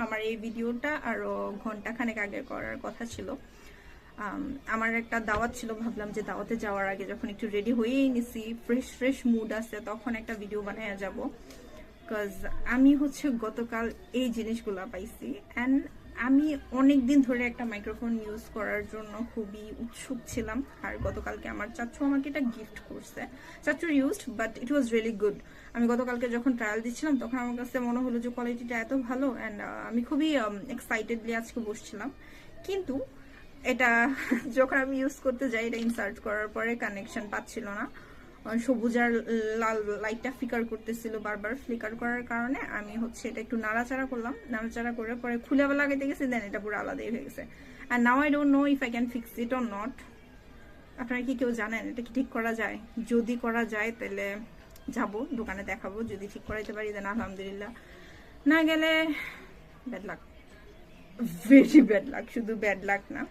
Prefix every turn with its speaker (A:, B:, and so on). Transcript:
A: আমার এই ভিডিওটা আরো ঘন্টাখানেক আগে করার কথা ছিল। আমার একটা দাওয়াত ছিল, ভাবলাম যে দাওয়াতে যাওয়ার আগে যখন একটু রেডি হয়েই নিছি, ফ্রেশ ফ্রেশ মুড আছে, তখন একটা ভিডিও বানায় যাব। বিকজ আমি হচ্ছে গতকাল এই জিনিসগুলা পাইছি অ্যান্ড আমি অনেক দিন ধরে একটা মাইক্রোফোন ইউজ করার জন্য খুবই উৎসুক ছিলাম। আর গতকালকে আমার চাচু আমাকে এটা গিফট করছে। চাচু used, but it was really good. আমি গতকালকে যখন ট্রায়াল দিচ্ছিলাম তখন আমার কাছে মনে হলো যে কোয়ালিটিটা এত ভালো অ্যান্ড আমি খুবই এক্সাইটেডলি আজকে বসছিলাম। কিন্তু এটা যখন আমি ইউজ করতে যাই, এটা ইনসার্ট করার পরে কানেকশন পাচ্ছিল না। সবুজ আর লাল লাইটটা ফ্লিকার করতেছিল, বারবার ফ্লিকার করার কারণে আমি হচ্ছে এটা একটু নাড়াচাড়া করলাম। নাড়াচাড়া করে পরে খুলে আবার লাগাইতে গেছি, দেন এটা পুরো আলাদাই হয়ে গেছে। আর now I don't know if I can fix it or not. আপনারা কি কেউ জানেন এটা কি ঠিক করা যায়? যদি করা যায় তাহলে যাব দোকানে দেখাবো, যদি ঠিক করাইতে পারি দেন আলহামদুলিল্লাহ, না গেলে bad luck, very bad luck. শুধু ব্যাড লাক না,